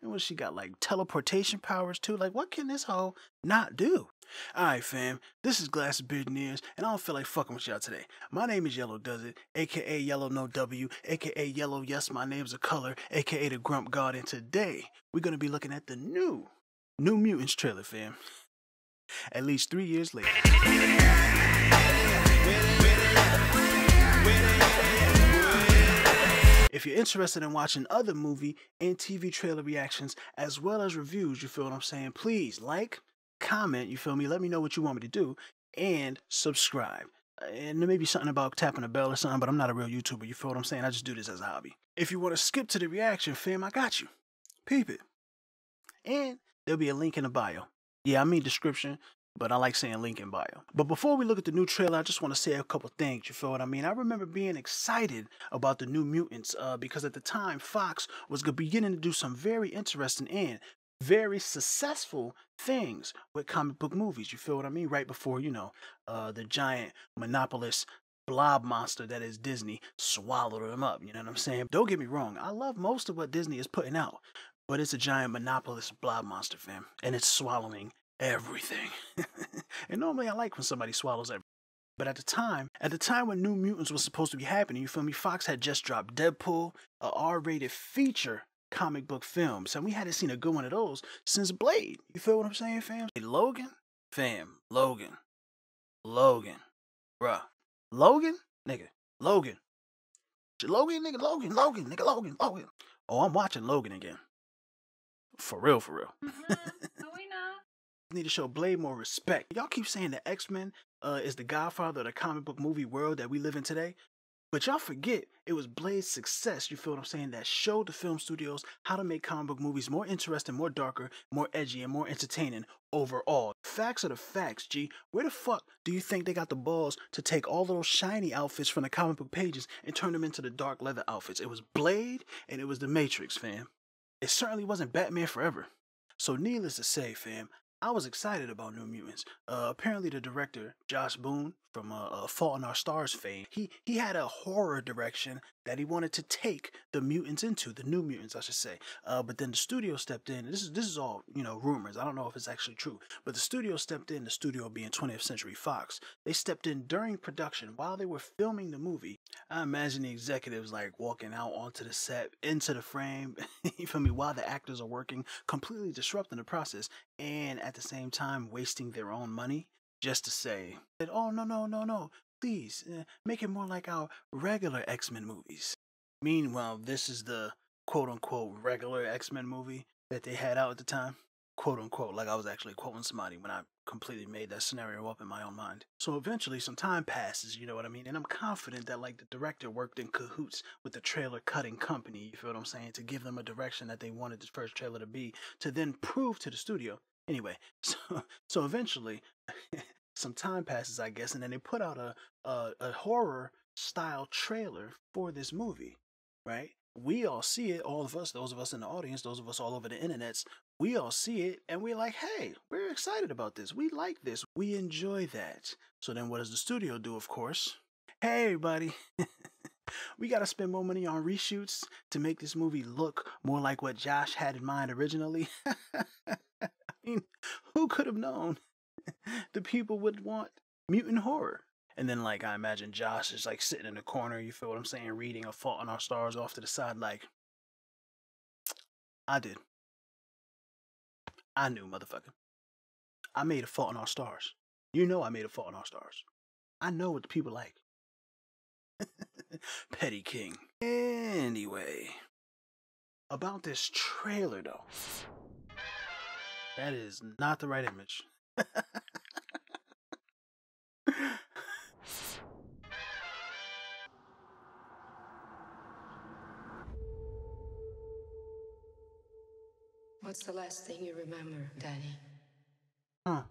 And what she got, like teleportation powers too? Like, what can this hoe not do? Alright fam, this is Glasses Beard and Ears, and I don't feel like fucking with y'all today. My name is Yellow Does It, aka Yellow No W, aka Yellow Yes My Name's a Color, aka the Grump God, and today we're gonna be looking at the New Mutants trailer, fam. At least 3 years later. If you're interested in watching other movie and TV trailer reactions as well as reviews, you feel what I'm saying, please like, comment, you feel me, let me know what you want me to do, and subscribe. And there may be something about tapping a bell or something, but I'm not a real YouTuber, you feel what I'm saying, I just do this as a hobby. If you want to skip to the reaction, fam, I got you. Peep it. And there'll be a link in the bio. Yeah, I mean description, but I like saying link in bio. But before we look at the new trailer, I just want to say a couple things, you feel what I mean? I remember being excited about the New Mutants because at the time, Fox was beginning to do some very interesting and very successful things with comic book movies, you feel what I mean? Right before, you know, the giant monopolist blob monster that is Disney swallowed them up, you know what I'm saying? Don't get me wrong, I love most of what Disney is putting out, but it's a giant monopolist blob monster, fam, and it's swallowing everything. And normally I like when somebody swallows everything. But at the time when New Mutants was supposed to be happening, you feel me, Fox had just dropped Deadpool, a R-rated feature comic book films, and we hadn't seen a good one of those since Blade. You feel what I'm saying, fam? Logan? Fam, Logan, bruh. Logan? Nigga, Logan, nigga, Logan. Oh, I'm watching Logan again. For real. No, we know. Need to show Blade more respect. Y'all keep saying the X-Men is the godfather of the comic book movie world that we live in today, but y'all forget it was Blade's success, you feel what I'm saying, that showed the film studios how to make comic book movies more interesting, more darker, more edgy, and more entertaining overall. Facts are the facts, G. Where the fuck do you think they got the balls to take all those shiny outfits from the comic book pages and turn them into the dark leather outfits? It was Blade and it was The Matrix, fam. It certainly wasn't Batman Forever. So needless to say, fam, I was excited about New Mutants. Apparently the director, Josh Boone, from Fault in Our Stars fame, he had a horror direction that he wanted to take the mutants into, the New Mutants, I should say. But then the studio stepped in, and this is all, you know, rumors. I don't know if it's actually true. But the studio stepped in, the studio being 20th Century Fox. They stepped in during production while they were filming the movie. I imagine the executives like walking out onto the set, into the frame, you feel me, while the actors are working, completely disrupting the process, and at the same time wasting their own money just to say that, oh, no, please, make it more like our regular X-Men movies. Meanwhile, this is the quote-unquote regular X-Men movie that they had out at the time. Quote-unquote, like I was actually quoting somebody when I completely made that scenario up in my own mind. So eventually some time passes, you know what I mean? And I'm confident that like the director worked in cahoots with the trailer cutting company, you feel what I'm saying, to give them a direction that they wanted the first trailer to be, to then prove to the studio. Anyway, so eventually some time passes, I guess, and then they put out a horror style trailer for this movie, right? We all see it, all of us, those of us in the audience, those of us all over the internets, we all see it, and we're like, hey, we're excited about this. We like this. We enjoy that. So then what does the studio do, of course? Hey, everybody, we got to spend more money on reshoots to make this movie look more like what Josh had in mind originally. I mean, who could have known the people would want mutant horror? And then, like, I imagine Josh is, like, sitting in the corner, you feel what I'm saying, reading A Fault in Our Stars off to the side, like, I did. I knew, motherfucker. I made A Fault in Our Stars. You know I made A Fault in Our Stars. I know what the people like. Petty King. Anyway, about this trailer, though. That is not the right image. What's the last thing you remember, Danny? Huh.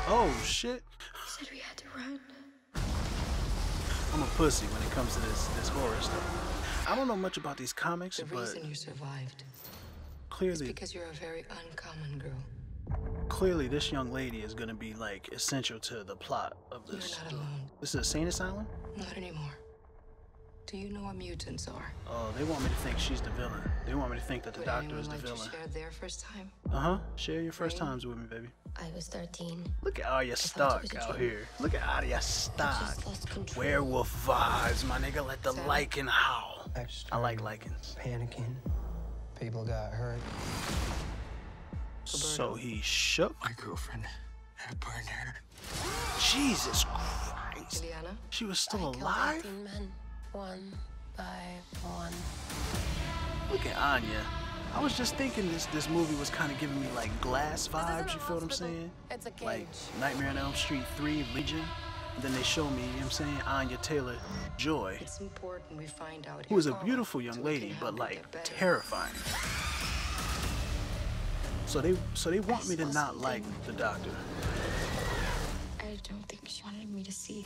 Oh, shit. You said we had to run. I'm a pussy when it comes to this horror stuff. I don't know much about these comics, The but reason you survived is clearly, because you're a very uncommon girl. clearly this young lady is gonna be like essential to the plot of this. You're not alone. This is a sane asylum? Not anymore. Do you know what mutants are? Oh, they want me to think she's the villain. They want me to think that the Would doctor anyone is the like villain. to share their first time? Share your first Rain? times with me, baby. I was 13. Look at Arya thought it was Stark a out dream. here. Look at Arya Stark. just lost control. Werewolf vibes, my nigga. Let the Sam? lichen howl. I just I like started lichens. panicking. People got hurt. So he shook. My girlfriend had burned her. Jesus Christ. Juliana? She was I still killed alive? 18 men, one by one. Look at Anya. I was just thinking this movie was kind of giving me like Glass vibes, you feel what I'm saying? It's a Like cage. Nightmare on Elm Street 3, Legion. And then they show me, you know what I'm saying, Anya Taylor-Joy, It's important we find out who is a your beautiful fault young so we lady, can but help you like get better. terrifying. So they want me to not like the doctor. I don't think she wanted me to see.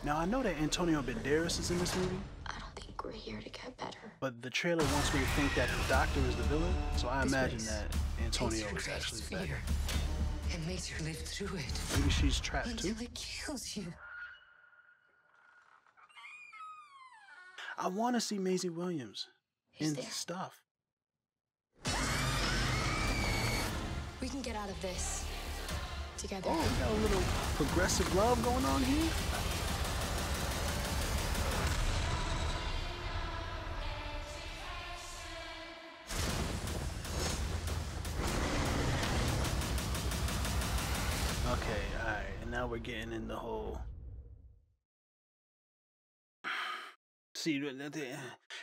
Now I know that Antonio Banderas is in this movie, I don't think we're here to get better. but the trailer wants me to think that the doctor is the villain, so I This imagine place that Antonio takes your is actually greatest the bad fear guy. and makes you live through it Maybe she's trapped too. until it kills you. I want to see Maisie Williams He's in there. stuff. We can get out of this together. Oh, we got a little progressive love going on here. Okay, alright, and now we're getting in the whole. See,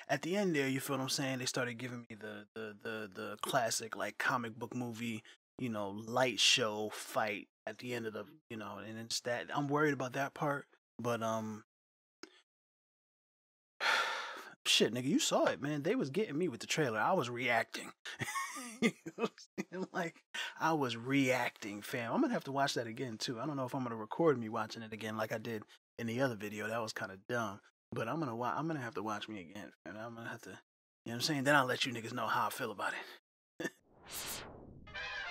at the end there, you feel what I'm saying? They started giving me the classic like comic book movie, you know, light show fight at the end of the, you know, and it's that I'm worried about that part, but shit, nigga, you saw it, man. They was getting me with the trailer. I was reacting. You know what I'm saying? Like, I was reacting, fam. I'm gonna have to watch that again too. I don't know if I'm gonna record me watching it again like I did in the other video. That was kind of dumb. But I'm gonna have to watch me again, fam. I'm gonna have to, you know what I'm saying? Then I'll let you niggas know how I feel about it.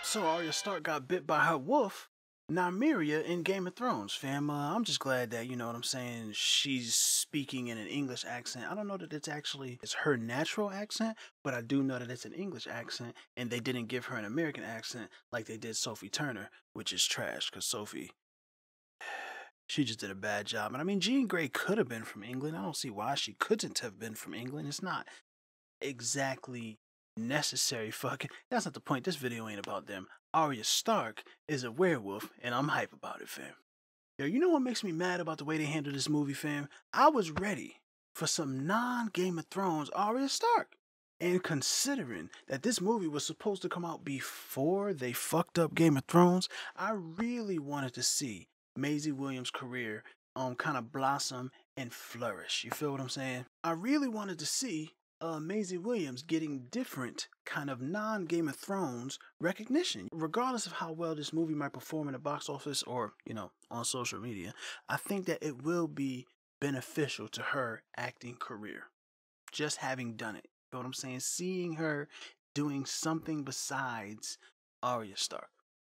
So Arya Stark got bit by her wolf, Nymeria in Game of Thrones, fam. I'm just glad that, you know what I'm saying, she's speaking in an English accent. I don't know that it's her natural accent, but I do know that it's an English accent, and they didn't give her an American accent like they did Sophie Turner, which is trash, because Sophie, she just did a bad job. And I mean, Jean Grey could have been from England. I don't see why she couldn't have been from England. It's not exactly necessary fucking. That's not the point. This video ain't about them. Arya Stark is a werewolf, and I'm hype about it, fam. Yo, you know what makes me mad about the way they handled this movie, fam? I was ready for some non-Game of Thrones Arya Stark. And considering that this movie was supposed to come out before they fucked up Game of Thrones, I really wanted to see Maisie Williams' career kind of blossom and flourish. You feel what I'm saying? I really wanted to see Maisie Williams getting different kind of non-Game of Thrones recognition. Regardless of how well this movie might perform in the box office or, you know, on social media, I think that it will be beneficial to her acting career. Just having done it. You know what I'm saying? Seeing her doing something besides Arya Stark.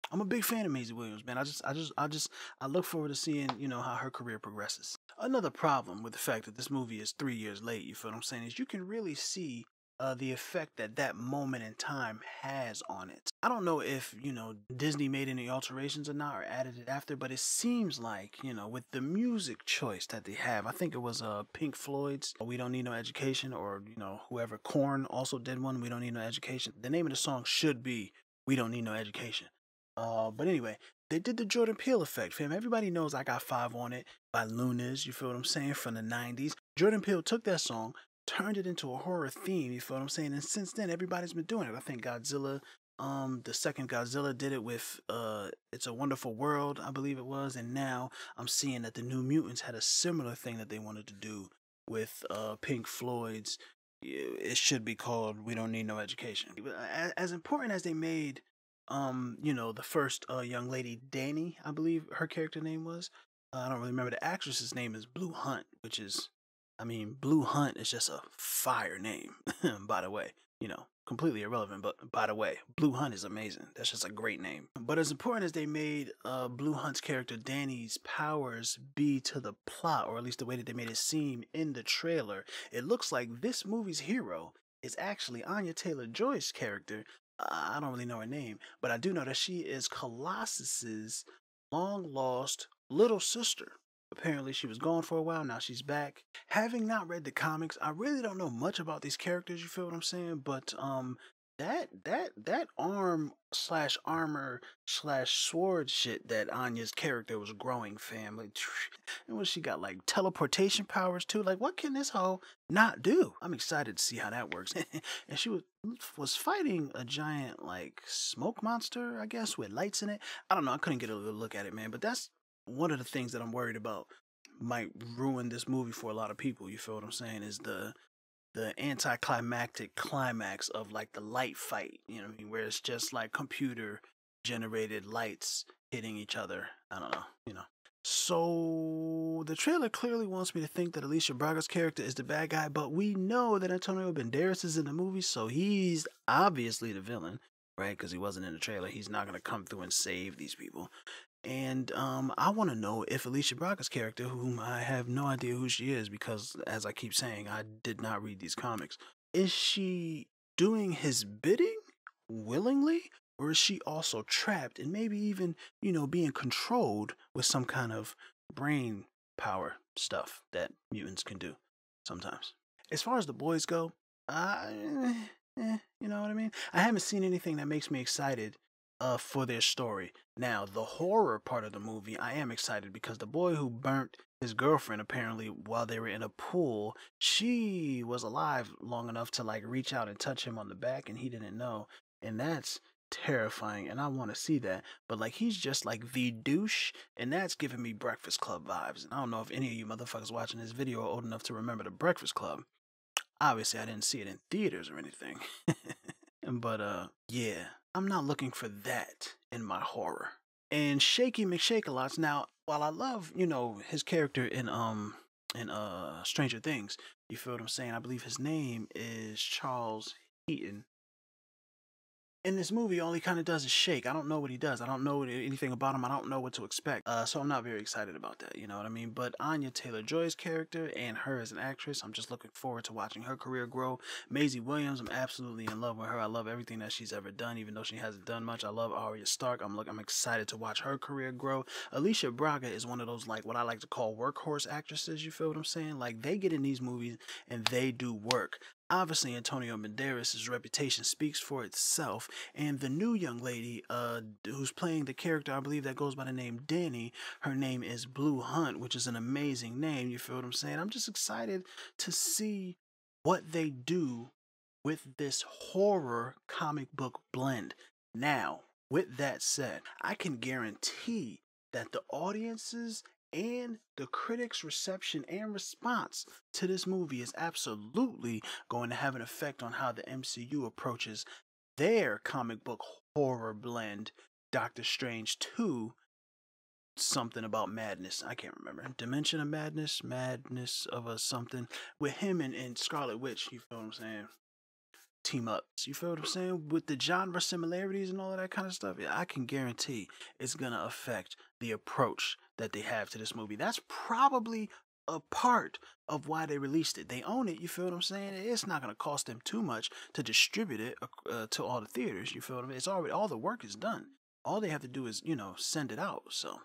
I'm a big fan of Maisie Williams, man. I look forward to seeing, you know, how her career progresses. Another problem with the fact that this movie is 3 years late, you feel what I'm saying, is you can really see the effect that that moment in time has on it. I don't know if, you know, Disney made any alterations or not, or added it after, but it seems like, you know, with the music choice that they have, I think it was Pink Floyd's We Don't Need No Education, or, you know, whoever, Korn also did one, We Don't Need No Education. The name of the song should be We Don't Need No Education. But anyway, they did the Jordan Peele effect, fam. Everybody knows I Got 5 on It by Lunas, you feel what I'm saying, from the 90s. Jordan Peele took that song, turned it into a horror theme, you feel what I'm saying, and since then, everybody's been doing it. I think Godzilla, the second Godzilla did it with, It's a Wonderful World, I believe it was, and now I'm seeing that the New Mutants had a similar thing that they wanted to do with, Pink Floyd's, it should be called We Don't Need No Education. As important as they made you know, the first young lady, Dani, I believe her character name was. I don't really remember. The actress's name is Blue Hunt, which is, I mean, Blue Hunt is just a fire name, by the way. You know, completely irrelevant. But by the way, Blue Hunt is amazing. That's just a great name. But as important as they made Blue Hunt's character Danny's powers be to the plot, or at least the way that they made it seem in the trailer, it looks like this movie's hero is actually Anya Taylor-Joy's character. I don't really know her name, but I do know that she is Colossus's long lost little sister. Apparently she was gone for a while, now she's back. Having not read the comics, I really don't know much about these characters, you feel what I'm saying? But that arm slash armor slash sword shit that Anya's character was growing, family. And what she got, like teleportation powers too? Like, what can this hoe not do? I'm excited to see how that works. And she was fighting a giant like smoke monster, I guess, with lights in it. I don't know, I couldn't get a good look at it, man. But that's one of the things that I'm worried about might ruin this movie for a lot of people. You feel what I'm saying? Is the anticlimactic climax of like the light fight, you know what I mean, where it's just like computer generated lights hitting each other. I don't know, you know. So the trailer clearly wants me to think that Alicia Braga's character is the bad guy, but we know that Antonio Banderas is in the movie, so he's obviously the villain, right? Because he wasn't in the trailer. He's not gonna come through and save these people. And I want to know if Alicia Braga's character, whom I have no idea who she is, because as I keep saying, I did not read these comics, is she doing his bidding willingly, or is she also trapped and maybe even, you know, being controlled with some kind of brain power stuff that mutants can do sometimes? As far as the boys go, you know what I mean? I haven't seen anything that makes me excited for their story. Now, the horror part of the movie, I am excited because the boy who burnt his girlfriend apparently while they were in a pool, she was alive long enough to like reach out and touch him on the back and he didn't know. And that's terrifying and I want to see that. But like he's just like the douche and that's giving me Breakfast Club vibes. And I don't know if any of you motherfuckers watching this video are old enough to remember the Breakfast Club. Obviously I didn't see it in theaters or anything. But yeah, I'm not looking for that in my horror. And Shaky McShake-a-lots. Now, while I love, you know, his character in Stranger Things, you feel what I'm saying? I believe his name is Charles Heaton. In this movie, all he kind of does is shake. I don't know what he does. I don't know anything about him. I don't know what to expect. So I'm not very excited about that. You know what I mean? But Anya Taylor-Joy's character and her as an actress, I'm just looking forward to watching her career grow. Maisie Williams, I'm absolutely in love with her. I love everything that she's ever done, even though she hasn't done much. I love Arya Stark. I'm excited to watch her career grow. Alicia Braga is one of those, like, what I like to call workhorse actresses. You feel what I'm saying? Like, they get in these movies and they do work. Obviously, Antonio Banderas' reputation speaks for itself, and the new young lady who's playing the character, I believe that goes by the name Danny, her name is Blue Hunt, which is an amazing name, you feel what I'm saying? I'm just excited to see what they do with this horror comic book blend. Now, with that said, I can guarantee that the audiences and the critics' reception and response to this movie is absolutely going to have an effect on how the MCU approaches their comic book horror blend, Doctor Strange 2, something about madness. I can't remember. Dimension of Madness, Madness of a something, with him and Scarlet Witch, you feel what I'm saying? Team up. You feel what I'm saying? With the genre similarities and all of that kind of stuff, yeah, I can guarantee it's gonna affect the approach that they have to this movie. That's probably a part of why they released it. They own it, you feel what I'm saying? It's not gonna cost them too much to distribute it to all the theaters, you feel what I mean? It's already, all the work is done. All they have to do is, you know, send it out, so...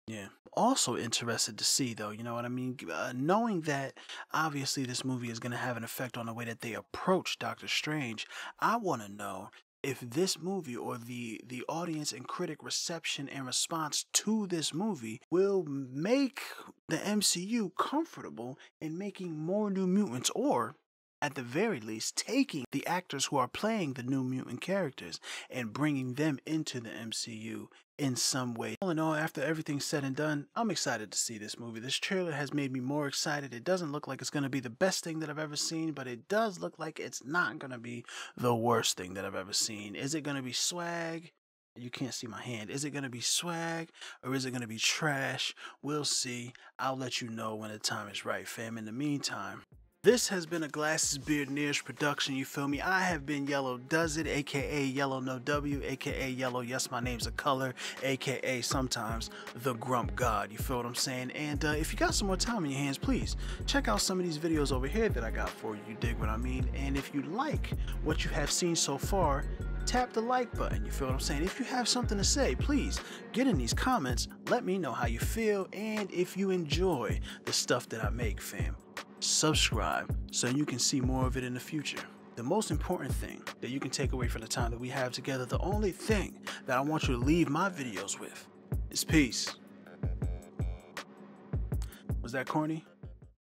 yeah. Also interested to see, though, you know what I mean? Knowing that obviously this movie is going to have an effect on the way that they approach Doctor Strange, I want to know if this movie or the audience and critic reception and response to this movie will make the MCU comfortable in making more New Mutants, or at the very least, taking the actors who are playing the New Mutant characters and bringing them into the MCU in some way. All in all, after everything's said and done, I'm excited to see this movie. This trailer has made me more excited. It doesn't look like it's going to be the best thing that I've ever seen, but it does look like it's not going to be the worst thing that I've ever seen. Is it going to be swag? You can't see my hand. Is it going to be swag or is it going to be trash? We'll see. I'll let you know when the time is right, fam. In the meantime, This has been a Glasses Beard Nears production, you feel me? I have been Yellow Does It, aka Yellow No W, aka Yellow Yes My Name's a Color, aka sometimes the Grump God, you feel what I'm saying? And if you got some more time in your hands, please check out some of these videos over here that I got for you, you dig what I mean? And if you like what you have seen so far, tap the like button, you feel what I'm saying? If you have something to say, please get in these comments, let me know how you feel, and if you enjoy the stuff that I make, fam. Subscribe so you can see more of it in the future. The most important thing that you can take away from the time that we have together, the only thing that I want you to leave my videos with is peace. Was that corny?